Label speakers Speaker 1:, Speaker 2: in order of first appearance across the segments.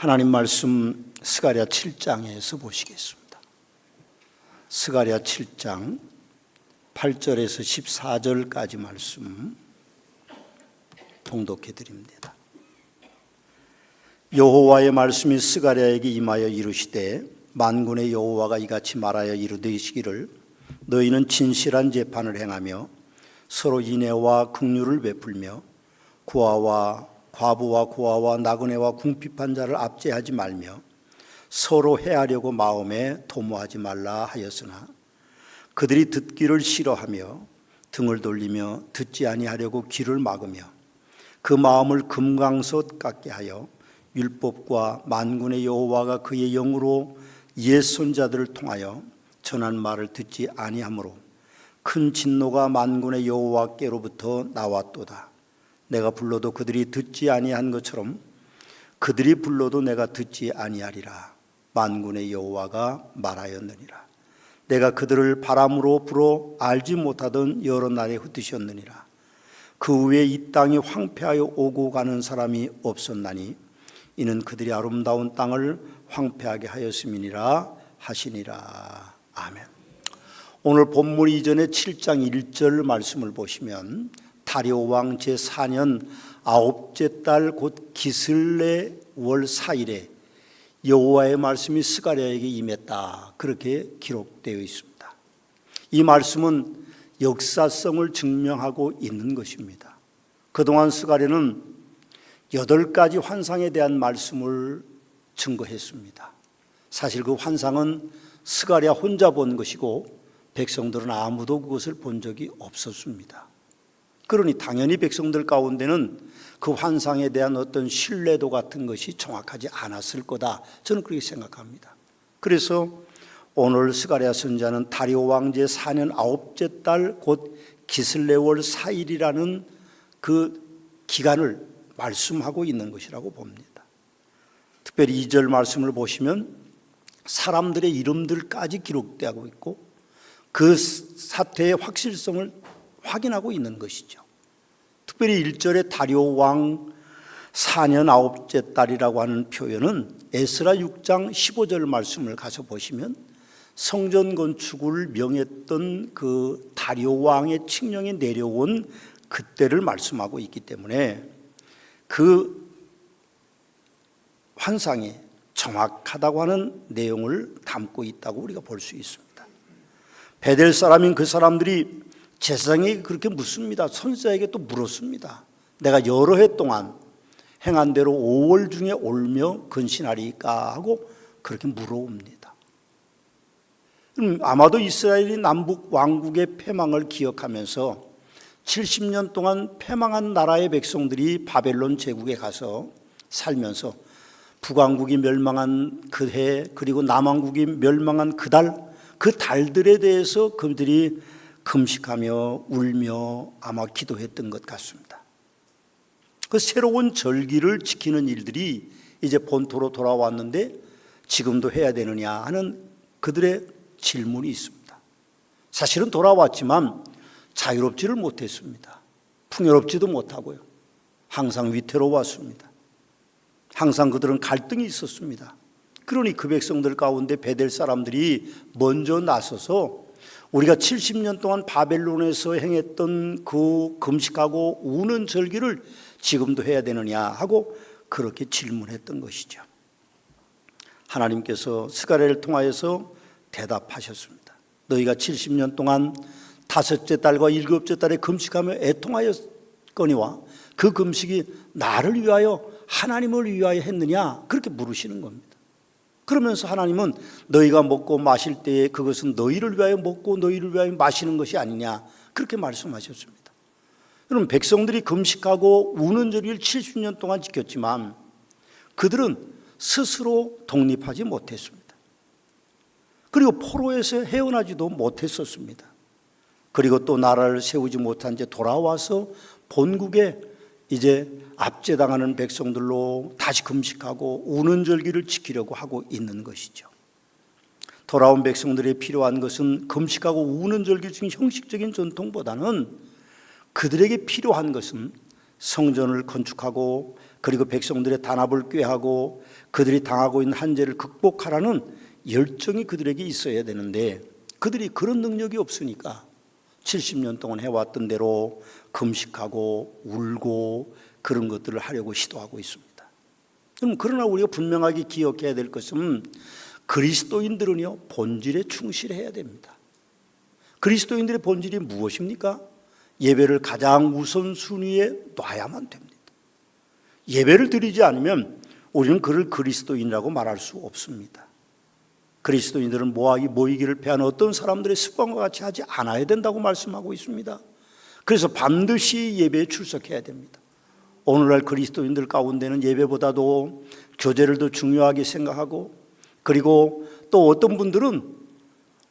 Speaker 1: 하나님 말씀 스가랴 7장에서 보시겠습니다. 스가랴 7장 8절에서 14절까지 말씀 봉독해 드립니다. 여호와의 말씀이 스가랴에게 임하여 이르시되 만군의 여호와가 이같이 말하여 이르시기를 너희는 진실한 재판을 행하며 서로 인애와 긍휼을 베풀며 과부와 고아와 나그네와 궁핍한 자를 압제하지 말며 서로 해하려고 마음에 도모하지 말라 하였으나 그들이 듣기를 싫어하며 등을 돌리며 듣지 아니하려고 귀를 막으며 그 마음을 금강솥 같게 하여 율법과 만군의 여호와가 그의 영으로 옛 손자들을 통하여 전한 말을 듣지 아니하므로 큰 진노가 만군의 여호와께로부터 나왔도다. 내가 불러도 그들이 듣지 아니한 것처럼 그들이 불러도 내가 듣지 아니하리라. 만군의 여호와가 말하였느니라. 내가 그들을 바람으로 불어 알지 못하던 여러 날에 흩으셨느니라. 그 후에 이 땅이 황폐하여 오고 가는 사람이 없었나니 이는 그들이 아름다운 땅을 황폐하게 하였음이니라 하시니라. 아멘. 오늘 본문 이전에 7장 1절 말씀을 보시면 다리오 왕 제4년 9째 달 곧 기슬레 월 4일에 여호와의 말씀이 스가랴에게 임했다, 그렇게 기록되어 있습니다. 이 말씀은 역사성을 증명하고 있는 것입니다. 그동안 스가랴는 8가지 환상에 대한 말씀을 증거했습니다. 사실 그 환상은 스가랴 혼자 본 것이고 백성들은 아무도 그것을 본 적이 없었습니다. 그러니 당연히 백성들 가운데는 그 환상에 대한 어떤 신뢰도 같은 것이 정확하지 않았을 거다, 저는 그렇게 생각합니다. 그래서 오늘 스가랴 선지자는 다리오 왕제 4년 9째 달 곧 기슬레월 4일이라는 그 기간을 말씀하고 있는 것이라고 봅니다. 특별히 2절 말씀을 보시면 사람들의 이름들까지 기록되고 있고 그 사태의 확실성을 확인하고 있는 것이죠. 특별히 1절에 다리오 왕 4년 9째 달이라고 하는 표현은 에스라 6장 15절 말씀을 가서 보시면 성전 건축을 명했던 그 다리오 왕의 칙령이 내려온 그때를 말씀하고 있기 때문에 그 환상이 정확하다고 하는 내용을 담고 있다고 우리가 볼 수 있습니다. 베델 사람인 그 사람들이 제사장에게 그렇게 묻습니다. 선지자에게 또 물었습니다. 내가 여러 해 동안 행한 대로 5월 중에 올며 근신하리까 하고 그렇게 물어옵니다. 아마도 이스라엘이 남북 왕국의 패망을 기억하면서 70년 동안 패망한 나라의 백성들이 바벨론 제국에 가서 살면서 북왕국이 멸망한 그 해, 그리고 남왕국이 멸망한 그 달들에 대해서 그들이 금식하며 울며 아마 기도했던 것 같습니다. 그 새로운 절기를 지키는 일들이 이제 본토로 돌아왔는데 지금도 해야 되느냐 하는 그들의 질문이 있습니다. 사실은 돌아왔지만 자유롭지를 못했습니다. 풍요롭지도 못하고요. 항상 위태로웠습니다. 항상 그들은 갈등이 있었습니다. 그러니 그 백성들 가운데 베델 사람들이 먼저 나서서 우리가 70년 동안 바벨론에서 행했던 그 금식하고 우는 절기를 지금도 해야 되느냐 하고 그렇게 질문했던 것이죠. 하나님께서 스가랴를 통하여서 대답하셨습니다. 너희가 70년 동안 5째 달과 7째 달에 금식하며 애통하였거니와 그 금식이 나를 위하여 하나님을 위하여 했느냐, 그렇게 물으시는 겁니다. 그러면서 하나님은 너희가 먹고 마실 때에 그것은 너희를 위하여 먹고 너희를 위하여 마시는 것이 아니냐, 그렇게 말씀하셨습니다. 여러분, 백성들이 금식하고 우는 절기를 70년 동안 지켰지만 그들은 스스로 독립하지 못했습니다. 그리고 포로에서 헤어나지도 못했었습니다. 그리고 또 나라를 세우지 못한 채 돌아와서 본국에 이제 압제당하는 백성들로 다시 금식하고 우는 절기를 지키려고 하고 있는 것이죠. 돌아온 백성들이 필요한 것은 금식하고 우는 절기 중 형식적인 전통보다는 그들에게 필요한 것은 성전을 건축하고 그리고 백성들의 단합을 꾀하고 그들이 당하고 있는 한계를 극복하라는 열정이 그들에게 있어야 되는데 그들이 그런 능력이 없으니까 70년 동안 해왔던 대로 금식하고 울고 그런 것들을 하려고 시도하고 있습니다. 그러나 우리가 분명하게 기억해야 될 것은 그리스도인들은요, 본질에 충실해야 됩니다. 그리스도인들의 본질이 무엇입니까? 예배를 가장 우선순위에 놔야만 됩니다. 예배를 드리지 않으면 우리는 그를 그리스도인이라고 말할 수 없습니다. 그리스도인들은 모이기를 패하는 어떤 사람들의 습관과 같이 하지 않아야 된다고 말씀하고 있습니다. 그래서 반드시 예배에 출석해야 됩니다. 오늘날 그리스도인들 가운데는 예배보다도 교제를 더 중요하게 생각하고, 그리고 또 어떤 분들은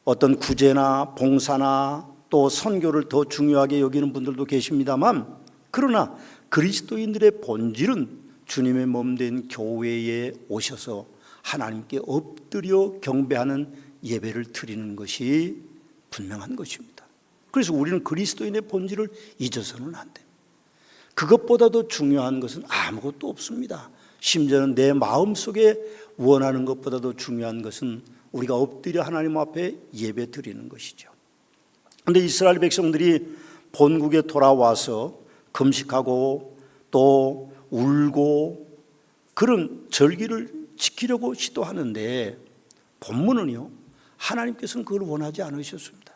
Speaker 1: 어떤 구제나 봉사나 또 선교를 더 중요하게 여기는 분들도 계십니다만, 그러나 그리스도인들의 본질은 주님의 몸된 교회에 오셔서 하나님께 엎드려 경배하는 예배를 드리는 것이 분명한 것입니다. 그래서 우리는 그리스도인의 본질을 잊어서는 안 됩니다. 그것보다도 중요한 것은 아무것도 없습니다. 심지어는 내 마음속에 원하는 것보다도 중요한 것은 우리가 엎드려 하나님 앞에 예배 드리는 것이죠. 그런데 이스라엘 백성들이 본국에 돌아와서 금식하고 또 울고 그런 절기를 지키려고 시도하는데 본문은요, 하나님께서는 그걸 원하지 않으셨습니다.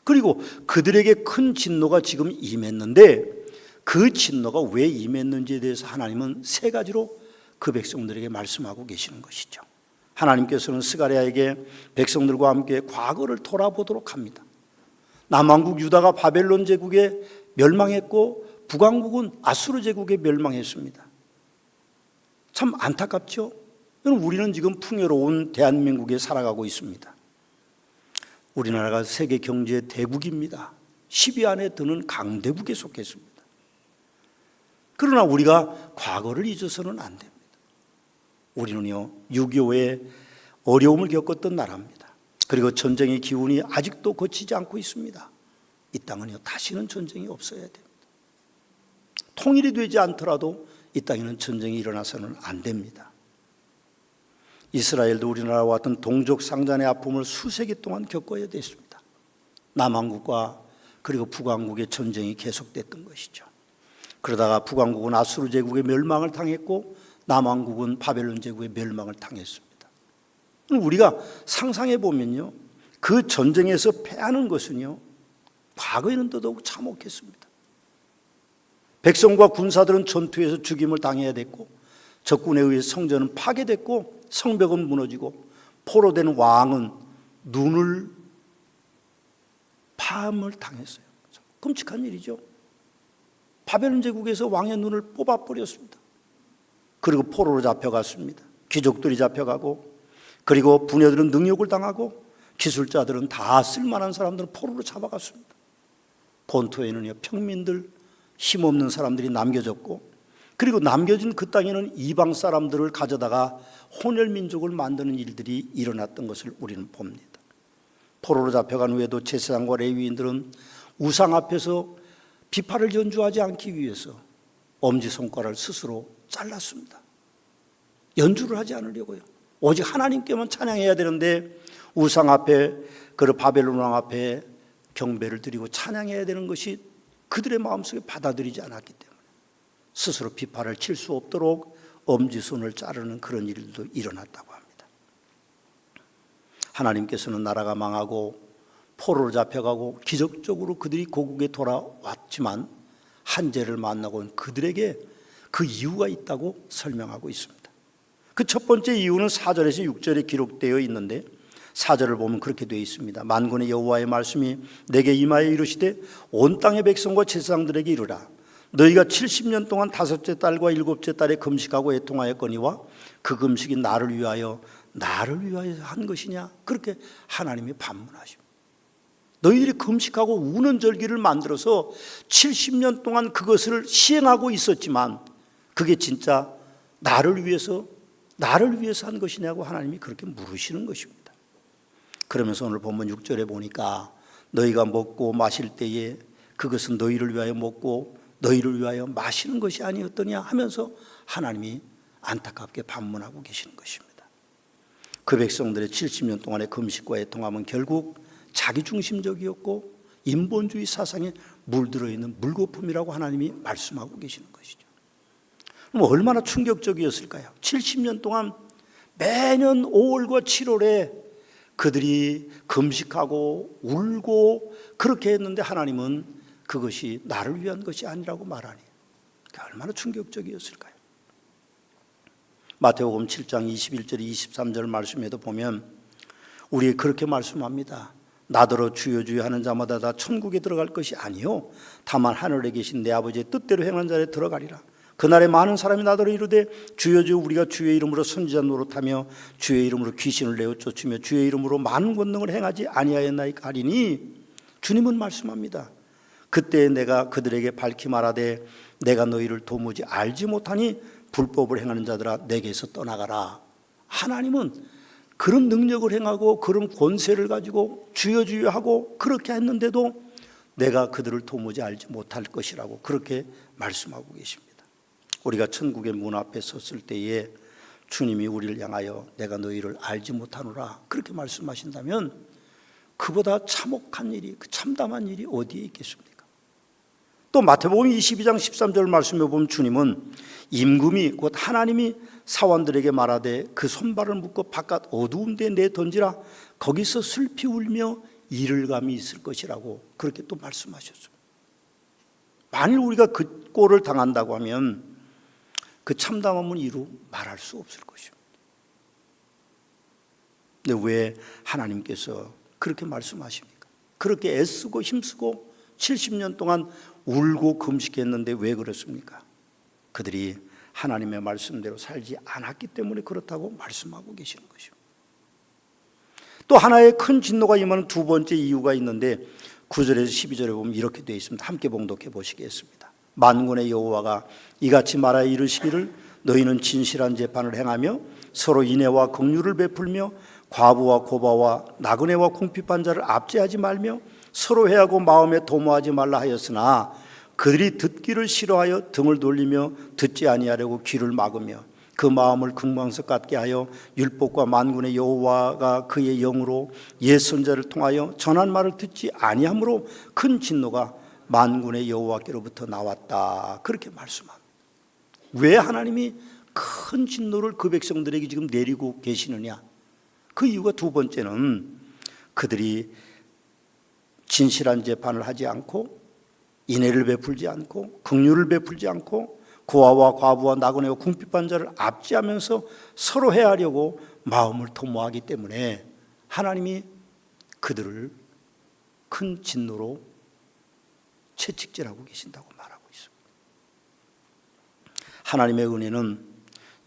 Speaker 1: 그리고 그들에게 큰 진노가 지금 임했는데 그 진노가 왜 임했는지에 대해서 하나님은 세 가지로 그 백성들에게 말씀하고 계시는 것이죠. 하나님께서는 스가랴에게 백성들과 함께 과거를 돌아보도록 합니다. 남왕국 유다가 바벨론 제국에 멸망했고 북왕국은 아수르 제국에 멸망했습니다. 참 안타깝죠? 우리는 지금 풍요로운 대한민국에 살아가고 있습니다. 우리나라가 세계 경제의 대국입니다. 10위 안에 드는 강대국에 속했습니다. 그러나 우리가 과거를 잊어서는 안 됩니다. 우리는요, 6.25에 어려움을 겪었던 나라입니다. 그리고 전쟁의 기운이 아직도 거치지 않고 있습니다. 이 땅은요, 다시는 전쟁이 없어야 됩니다. 통일이 되지 않더라도 이 땅에는 전쟁이 일어나서는 안 됩니다. 이스라엘도 우리나라와 같은 동족 상잔의 아픔을 수세기 동안 겪어야 됐습니다. 남왕국과 그리고 북왕국의 전쟁이 계속됐던 것이죠. 그러다가 북왕국은 아수르 제국의 멸망을 당했고 남왕국은 바벨론 제국의 멸망을 당했습니다. 우리가 상상해 보면요, 그 전쟁에서 패하는 것은요, 과거에는 더더욱 참혹했습니다. 백성과 군사들은 전투에서 죽임을 당해야 됐고, 적군에 의해 성전은 파괴됐고, 성벽은 무너지고, 포로된 왕은 눈을 파함을 당했어요. 끔찍한 일이죠. 바벨론 제국에서 왕의 눈을 뽑아버렸습니다. 그리고 포로로 잡혀갔습니다. 귀족들이 잡혀가고, 그리고 부녀들은 능욕을 당하고, 기술자들은 다 쓸만한 사람들은 포로로 잡아갔습니다. 본토에는요, 평민들, 힘없는 사람들이 남겨졌고, 그리고 남겨진 그 땅에는 이방 사람들을 가져다가 혼혈민족을 만드는 일들이 일어났던 것을 우리는 봅니다. 포로로 잡혀간 후에도 제사장과 레위인들은 우상 앞에서 비파를 연주하지 않기 위해서 엄지손가락을 스스로 잘랐습니다. 연주를 하지 않으려고요. 오직 하나님께만 찬양해야 되는데 우상 앞에, 그 바벨론 왕 앞에 경배를 드리고 찬양해야 되는 것이 그들의 마음속에 받아들이지 않았기 때문에 스스로 비파를 칠 수 없도록 엄지손을 자르는 그런 일도 일어났다고 합니다. 하나님께서는 나라가 망하고 포로로 잡혀가고 기적적으로 그들이 고국에 돌아왔지만 한재를 만나고 그들에게 그 이유가 있다고 설명하고 있습니다. 그 첫 번째 이유는 4절에서 6절에 기록되어 있는데 4절을 보면 그렇게 되어 있습니다. 만군의 여호와의 말씀이 내게 임하여 이르시되 온 땅의 백성과 제사장들에게 이르라. 너희가 70년 동안 다섯째 달과 일곱째 달에 금식하고 애통하였거니와 그 금식이 나를 위하여 한 것이냐? 그렇게 하나님이 반문하십니다. 너희들이 금식하고 우는 절기를 만들어서 70년 동안 그것을 시행하고 있었지만 그게 진짜 나를 위해서 한 것이냐고 하나님이 그렇게 물으시는 것입니다. 그러면서 오늘 본문 6절에 보니까 너희가 먹고 마실 때에 그것은 너희를 위하여 먹고 너희를 위하여 마시는 것이 아니었더냐 하면서 하나님이 안타깝게 반문하고 계시는 것입니다. 그 백성들의 70년 동안의 금식과의 동함은 결국 자기중심적이었고 인본주의 사상에 물들어 있는 물거품이라고 하나님이 말씀하고 계시는 것이죠. 그럼 얼마나 충격적이었을까요? 70년 동안 매년 5월과 7월에 그들이 금식하고 울고 그렇게 했는데 하나님은 그것이 나를 위한 것이 아니라고 말하니 얼마나 충격적이었을까요? 마태복음 7장 21절 23절 말씀에도 보면 우리에게 그렇게 말씀합니다. 나더러 주여 주여 하는 자마다 다 천국에 들어갈 것이 아니요 다만 하늘에 계신 내 아버지의 뜻대로 행하는 자에 들어가리라. 그날에 많은 사람이 나더러 이르되 주여 주여 우리가 주의 이름으로 선지자 노릇하며 주의 이름으로 귀신을 내어 쫓으며 주의 이름으로 많은 권능을 행하지 아니하였나이까 하리니 주님은 말씀합니다. 그때 내가 그들에게 밝히 말하되 내가 너희를 도무지 알지 못하니 불법을 행하는 자들아 내게서 떠나가라. 하나님은 그런 능력을 행하고 그런 권세를 가지고 주여 주여 하고 그렇게 했는데도 내가 그들을 도무지 알지 못할 것이라고 그렇게 말씀하고 계십니다. 우리가 천국의 문 앞에 섰을 때에 주님이 우리를 향하여 내가 너희를 알지 못하노라 그렇게 말씀하신다면 그보다 참혹한 일이, 그 참담한 일이 어디에 있겠습니까? 또 마태복음 22장 13절 말씀에 보면 주님은 임금이 곧 하나님이 사원들에게 말하되 그 손발을 묶어 바깥 어두운 데 내던지라 거기서 슬피 울며 이를 감이 있을 것이라고 그렇게 또 말씀하셨습니다. 만일 우리가 그 꼴을 당한다고 하면 그 참담함은 이루 말할 수 없을 것입니다. 근데 왜 하나님께서 그렇게 말씀하십니까? 그렇게 애쓰고 힘쓰고 70년 동안 울고 금식했는데 왜 그렇습니까? 그들이 하나님의 말씀대로 살지 않았기 때문에 그렇다고 말씀하고 계시는 것입니다. 또 하나의 큰 진노가 임하는 두 번째 이유가 있는데 9절에서 12절에 보면 이렇게 되어 있습니다. 함께 봉독해 보시겠습니다. 만군의 여호와가 이같이 말하여 이르시기를 너희는 진실한 재판을 행하며 서로 인애와 긍휼을 베풀며 과부와 고바와 나그네와 궁핍한 자를 압제하지 말며 서로 해하고 마음에 도모하지 말라 하였으나 그들이 듣기를 싫어하여 등을 돌리며 듣지 아니하려고 귀를 막으며 그 마음을 금광석 같게 하여 율법과 만군의 여호와가 그의 영으로 옛 선자를 통하여 전한 말을 듣지 아니하므로 큰 진노가 만군의 여호와께로부터 나왔다 그렇게 말씀합니다. 왜 하나님이 큰 진노를 그 백성들에게 지금 내리고 계시느냐? 그 이유가 두 번째는 그들이 진실한 재판을 하지 않고 인애를 베풀지 않고 긍휼을 베풀지 않고 고아와 과부와 나그네와 궁핍한 자를 압제하면서 서로 해하려고 마음을 도모하기 때문에 하나님이 그들을 큰 진노로 채찍질하고 계신다고 말하고 있습니다. 하나님의 은혜는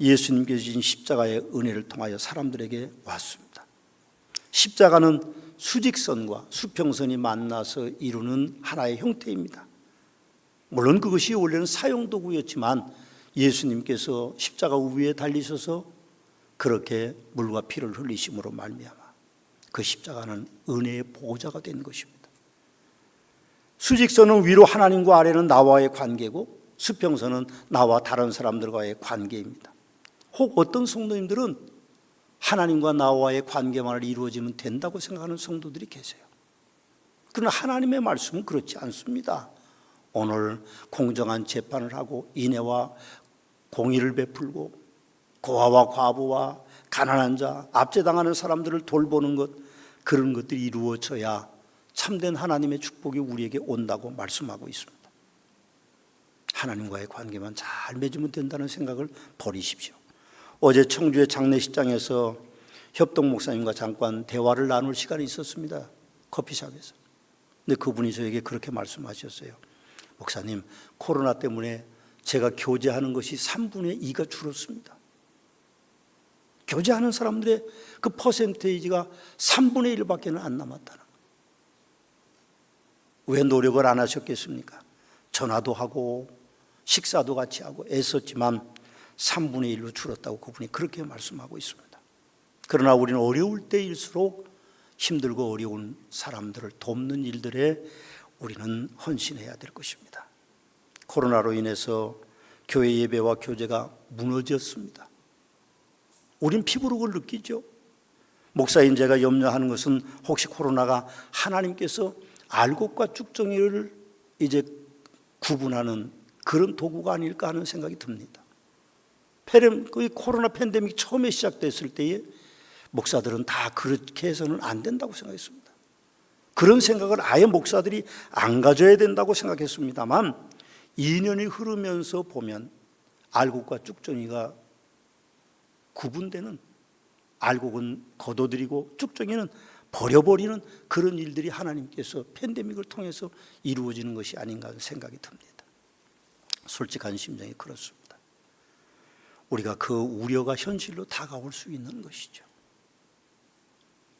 Speaker 1: 예수님께서 주신 십자가의 은혜를 통하여 사람들에게 왔습니다. 십자가는 수직선과 수평선이 만나서 이루는 하나의 형태입니다. 물론 그것이 원래는 사용도구였지만 예수님께서 십자가 위에 달리셔서 그렇게 물과 피를 흘리심으로 말미암아 그 십자가는 은혜의 보호자가 된 것입니다. 수직선은 위로 하나님과 아래는 나와의 관계고 수평선은 나와 다른 사람들과의 관계입니다. 혹 어떤 성도님들은 하나님과 나와의 관계만 이루어지면 된다고 생각하는 성도들이 계세요. 그러나 하나님의 말씀은 그렇지 않습니다. 오늘 공정한 재판을 하고 인애와 공의를 베풀고 고아와 과부와 가난한 자, 압제당하는 사람들을 돌보는 것, 그런 것들이 이루어져야 참된 하나님의 축복이 우리에게 온다고 말씀하고 있습니다. 하나님과의 관계만 잘 맺으면 된다는 생각을 버리십시오. 어제 청주의 장례식장에서 협동 목사님과 잠깐 대화를 나눌 시간이 있었습니다. 커피숍에서. 근데 그분이 저에게 그렇게 말씀하셨어요. 목사님, 코로나 때문에 제가 교제하는 것이 3분의 2가 줄었습니다. 교제하는 사람들의 그 퍼센테이지가 3분의 1밖에 안 남았다는 거예요. 왜 노력을 안 하셨겠습니까? 전화도 하고 식사도 같이 하고 애썼지만 3분의 1로 줄었다고 그분이 그렇게 말씀하고 있습니다. 그러나 우리는 어려울 때일수록 힘들고 어려운 사람들을 돕는 일들에 우리는 헌신해야 될 것입니다. 코로나로 인해서 교회 예배와 교제가 무너졌습니다. 우린 피부로 그걸 느끼죠. 목사인 제가 염려하는 것은 혹시 코로나가 하나님께서 알곡과 쭉정이를 이제 구분하는 그런 도구가 아닐까 하는 생각이 듭니다. 그 코로나 팬데믹 처음에 시작됐을 때에 목사들은 다 그렇게 해서는 안 된다고 생각했습니다. 그런 생각을 아예 목사들이 안 가져야 된다고 생각했습니다만 2년이 흐르면서 보면 알곡과 쭉정이가 구분되는, 알곡은 거둬들이고 쭉정이는 버려버리는 그런 일들이 하나님께서 팬데믹을 통해서 이루어지는 것이 아닌가 하는 생각이 듭니다. 솔직한 심정이 그렇습니다. 우리가 그 우려가 현실로 다가올 수 있는 것이죠.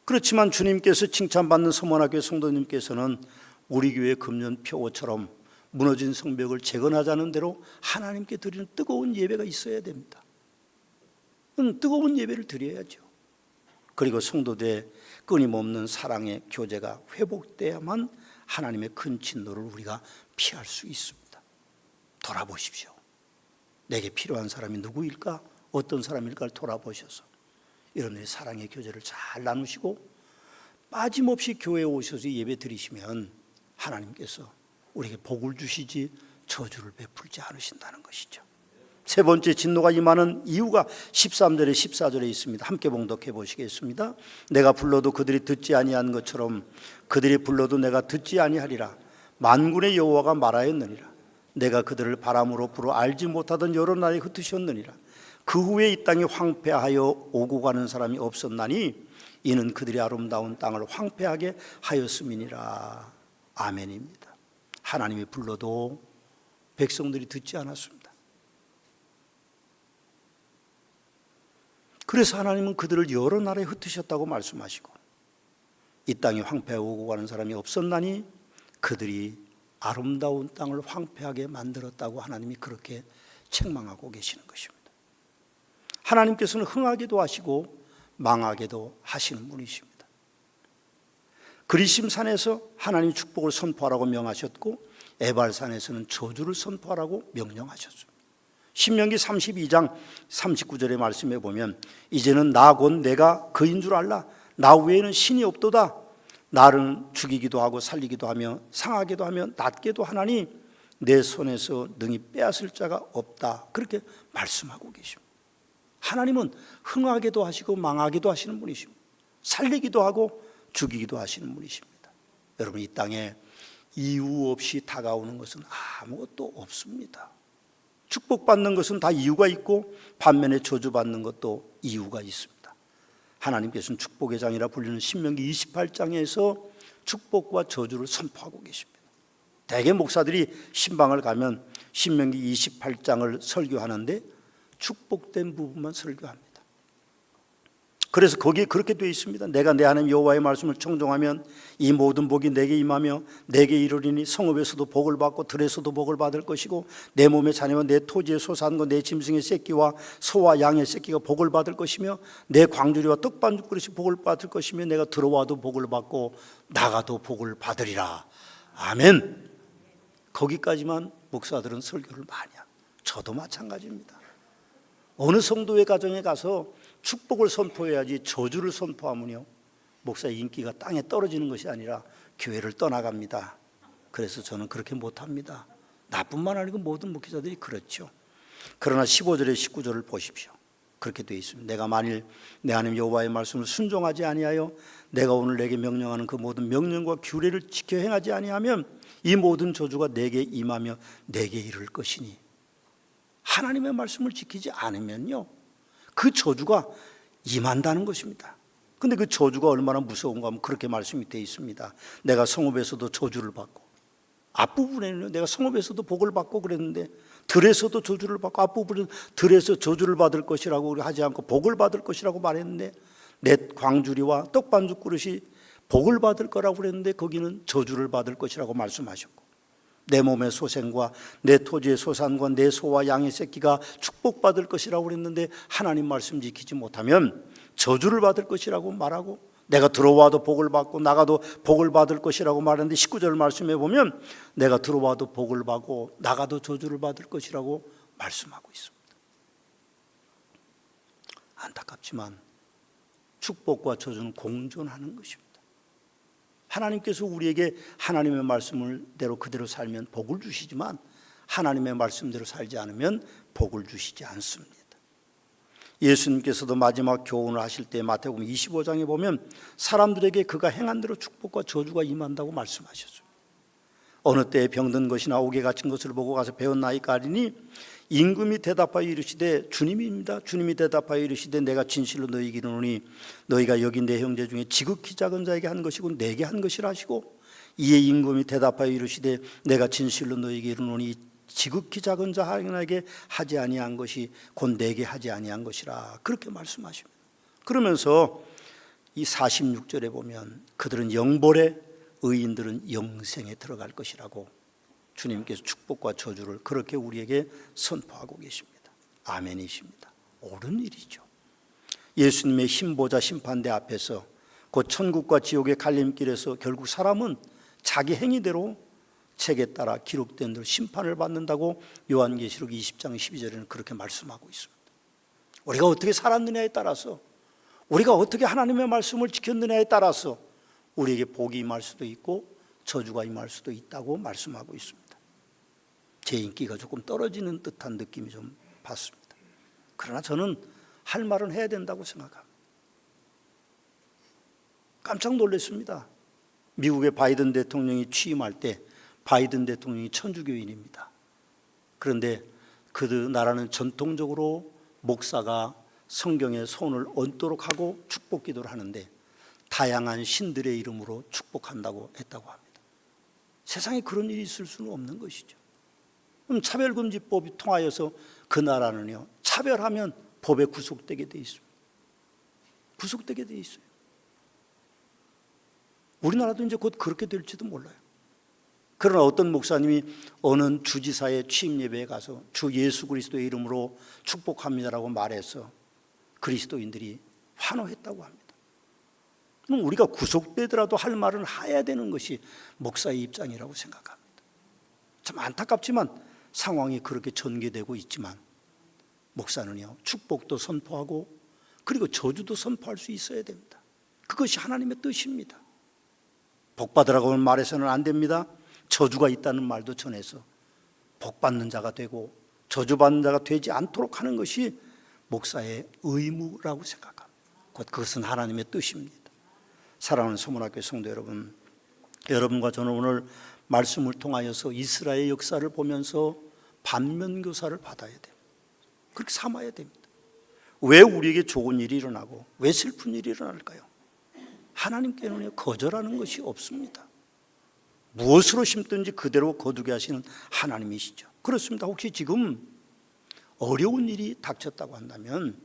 Speaker 1: 그렇지만 주님께서 칭찬받는 서문학교 성도님께서는 우리 교회 금년 표어처럼 무너진 성벽을 재건하자는 대로 하나님께 드리는 뜨거운 예배가 있어야 됩니다. 뜨거운 예배를 드려야죠. 그리고 성도들의 끊임없는 사랑의 교제가 회복돼야만 하나님의 큰 진노를 우리가 피할 수 있습니다. 돌아보십시오. 내게 필요한 사람이 누구일까? 어떤 사람일까를 돌아보셔서 여러분들이 사랑의 교제를 잘 나누시고 빠짐없이 교회에 오셔서 예배 드리시면 하나님께서 우리에게 복을 주시지 저주를 베풀지 않으신다는 것이죠. 세 번째 진노가 임하는 이유가 13절에 14절에 있습니다. 함께 봉독해 보시겠습니다. 내가 불러도 그들이 듣지 아니한 것처럼 그들이 불러도 내가 듣지 아니하리라. 만군의 여호와가 말하였느니라. 내가 그들을 바람으로 불어 알지 못하던 여러 나라에 흩으셨느니라. 그 후에 이 땅이 황폐하여 오고 가는 사람이 없었나니 이는 그들이 아름다운 땅을 황폐하게 하였음이니라. 아멘입니다. 하나님이 불러도 백성들이 듣지 않았습니다. 그래서 하나님은 그들을 여러 나라에 흩으셨다고 말씀하시고 이 땅이 황폐하고 오고 가는 사람이 없었나니 그들이 아름다운 땅을 황폐하게 만들었다고 하나님이 그렇게 책망하고 계시는 것입니다. 하나님께서는 흥하게도 하시고 망하게도 하시는 분이십니다. 그리심산에서 하나님 축복을 선포하라고 명하셨고 에발산에서는 저주를 선포하라고 명령하셨습니다. 신명기 32장 39절의 말씀에 보면 이제는 나 곧 내가 그인 줄 알라. 나 외에는 신이 없도다. 나를 죽이기도 하고 살리기도 하며 상하게도 하며 낫게도 하나니 내 손에서 능히 빼앗을 자가 없다. 그렇게 말씀하고 계십니다. 하나님은 흥하게도 하시고 망하게도 하시는 분이십니다. 살리기도 하고 죽이기도 하시는 분이십니다. 여러분, 이 땅에 이유 없이 다가오는 것은 아무것도 없습니다. 축복받는 것은 다 이유가 있고 반면에 저주받는 것도 이유가 있습니다. 하나님께서는 축복의 장이라 불리는 신명기 28장에서 축복과 저주를 선포하고 계십니다. 대개 목사들이 신방을 가면 신명기 28장을 설교하는데 축복된 부분만 설교합니다. 그래서 거기에 그렇게 되어 있습니다. 내가 내 하나님 여호와의 말씀을 청종하면 이 모든 복이 내게 임하며 내게 이르리니 성읍에서도 복을 받고 들에서도 복을 받을 것이고 내 몸의 자녀와 내 토지에 소사한 것 내 짐승의 새끼와 소와 양의 새끼가 복을 받을 것이며 내 광주리와 떡반죽 그릇이 복을 받을 것이며 내가 들어와도 복을 받고 나가도 복을 받으리라. 아멘. 거기까지만 목사들은 설교를 많이 합니다. 저도 마찬가지입니다. 어느 성도의 가정에 가서 축복을 선포해야지 저주를 선포하면요, 목사의 인기가 땅에 떨어지는 것이 아니라 교회를 떠나갑니다. 그래서 저는 그렇게 못합니다. 나뿐만 아니고 모든 목회자들이 그렇죠. 그러나 15절에 19절을 보십시오. 그렇게 되어 있습니다. 내가 만일 내 하나님 여호와의 말씀을 순종하지 아니하여 내가 오늘 내게 명령하는 그 모든 명령과 규례를 지켜 행하지 아니하면 이 모든 저주가 내게 임하며 내게 이를 것이니, 하나님의 말씀을 지키지 않으면요 그 저주가 임한다는 것입니다. 근데 그 저주가 얼마나 무서운가 하면 그렇게 말씀이 되어 있습니다. 내가 성읍에서도 저주를 받고, 앞부분에는 내가 성읍에서도 복을 받고 그랬는데 들에서도 저주를 받고, 앞부분은 들에서 저주를 받을 것이라고 하지 않고 복을 받을 것이라고 말했는데 내 광주리와 떡반죽 그릇이 복을 받을 거라고 그랬는데 거기는 저주를 받을 것이라고 말씀하셨고, 내 몸의 소생과 내 토지의 소산과 내 소와 양의 새끼가 축복받을 것이라고 그랬는데 하나님 말씀 지키지 못하면 저주를 받을 것이라고 말하고 내가 들어와도 복을 받고 나가도 복을 받을 것이라고 말하는데 19절 말씀에 보면 내가 들어와도 복을 받고 나가도 저주를 받을 것이라고 말씀하고 있습니다. 안타깝지만 축복과 저주는 공존하는 것입니다. 하나님께서 우리에게 하나님의 말씀대로 그대로 살면 복을 주시지만 하나님의 말씀대로 살지 않으면 복을 주시지 않습니다. 예수님께서도 마지막 교훈을 하실 때 마태복음 25장에 보면 사람들에게 그가 행한 대로 축복과 저주가 임한다고 말씀하셨어요. 어느 때에 병든 것이나 옥에 갇힌 것을 보고 가서 배웠나이까 하리니 임금이 대답하여 이르시되 주님입니다. 주님이 대답하여 이르시되 내가 진실로 너희에게 이르노니 너희가 여기 내 형제 중에 지극히 작은 자에게 한 것이고 내게 한 것이라 하시고 이에 임금이 대답하여 이르시되 내가 진실로 너희에게 이르노니 지극히 작은 자 하나에게 하지 아니한 것이 곧 내게 하지 아니한 것이라 그렇게 말씀하십니다. 그러면서 이 46절에 보면 그들은 영벌에 의인들은 영생에 들어갈 것이라고 주님께서 축복과 저주를 그렇게 우리에게 선포하고 계십니다. 아멘이십니다. 옳은 일이죠. 예수님의 힘보자 심판대 앞에서 곧 천국과 지옥의 갈림길에서 결국 사람은 자기 행위대로 책에 따라 기록된 대로 심판을 받는다고 요한계시록 20장 12절에는 그렇게 말씀하고 있습니다. 우리가 어떻게 살았느냐에 따라서 우리가 어떻게 하나님의 말씀을 지켰느냐에 따라서 우리에게 복이 임할 수도 있고 저주가 임할 수도 있다고 말씀하고 있습니다. 제 인기가 조금 떨어지는 듯한 느낌이 좀 받습니다. 그러나 저는 할 말은 해야 된다고 생각합니다. 깜짝 놀랐습니다. 미국의 바이든 대통령이 취임할 때 바이든 대통령이 천주교인입니다. 그런데 그 나라는 전통적으로 목사가 성경에 손을 얹도록 하고 축복 기도를 하는데 다양한 신들의 이름으로 축복한다고 했다고 합니다. 세상에 그런 일이 있을 수는 없는 것이죠. 그럼 차별금지법이 통하여서 그 나라는요 차별하면 법에 구속되게 돼 있습니다. 구속되게 돼 있어요. 우리나라도 이제 곧 그렇게 될지도 몰라요. 그러나 어떤 목사님이 어느 주지사의 취임 예배에 가서 주 예수 그리스도의 이름으로 축복합니다라고 말해서 그리스도인들이 환호했다고 합니다. 그럼 우리가 구속되더라도 할 말은 해야 되는 것이 목사의 입장이라고 생각합니다. 참 안타깝지만 상황이 그렇게 전개되고 있지만 목사는요 축복도 선포하고 그리고 저주도 선포할 수 있어야 됩니다. 그것이 하나님의 뜻입니다. 복받으라고 말해서는 안 됩니다. 저주가 있다는 말도 전해서 복받는 자가 되고 저주받는 자가 되지 않도록 하는 것이 목사의 의무라고 생각합니다. 곧 그것은 하나님의 뜻입니다. 사랑하는 서문학교 성도 여러분, 여러분과 저는 오늘 말씀을 통하여서 이스라엘의 역사를 보면서 반면교사를 받아야 됩니다. 그렇게 삼아야 됩니다. 왜 우리에게 좋은 일이 일어나고 왜 슬픈 일이 일어날까요? 하나님께는 거절하는 것이 없습니다. 무엇으로 심든지 그대로 거두게 하시는 하나님이시죠. 그렇습니다. 혹시 지금 어려운 일이 닥쳤다고 한다면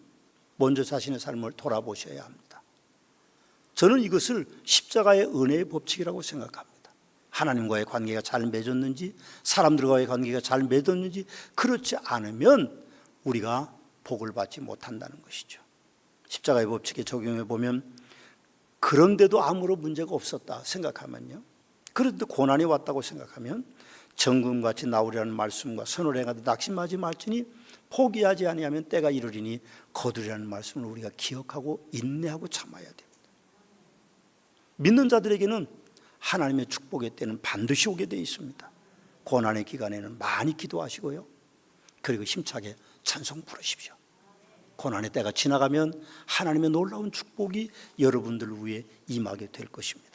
Speaker 1: 먼저 자신의 삶을 돌아보셔야 합니다. 저는 이것을 십자가의 은혜의 법칙이라고 생각합니다. 하나님과의 관계가 잘 맺었는지 사람들과의 관계가 잘 맺었는지 그렇지 않으면 우리가 복을 받지 못한다는 것이죠. 십자가의 법칙에 적용해 보면 그런데도 아무런 문제가 없었다 생각하면요, 그런데 고난이 왔다고 생각하면 정금같이 나오리라는 말씀과 선을 행하되 낙심하지 말지니 포기하지 아니하면 때가 이르리니 거두리라는 말씀을 우리가 기억하고 인내하고 참아야 됩니다. 믿는 자들에게는 하나님의 축복의 때는 반드시 오게 되어 있습니다. 고난의 기간에는 많이 기도하시고요, 그리고 힘차게 찬송 부르십시오. 고난의 때가 지나가면 하나님의 놀라운 축복이 여러분들 위해 임하게 될 것입니다.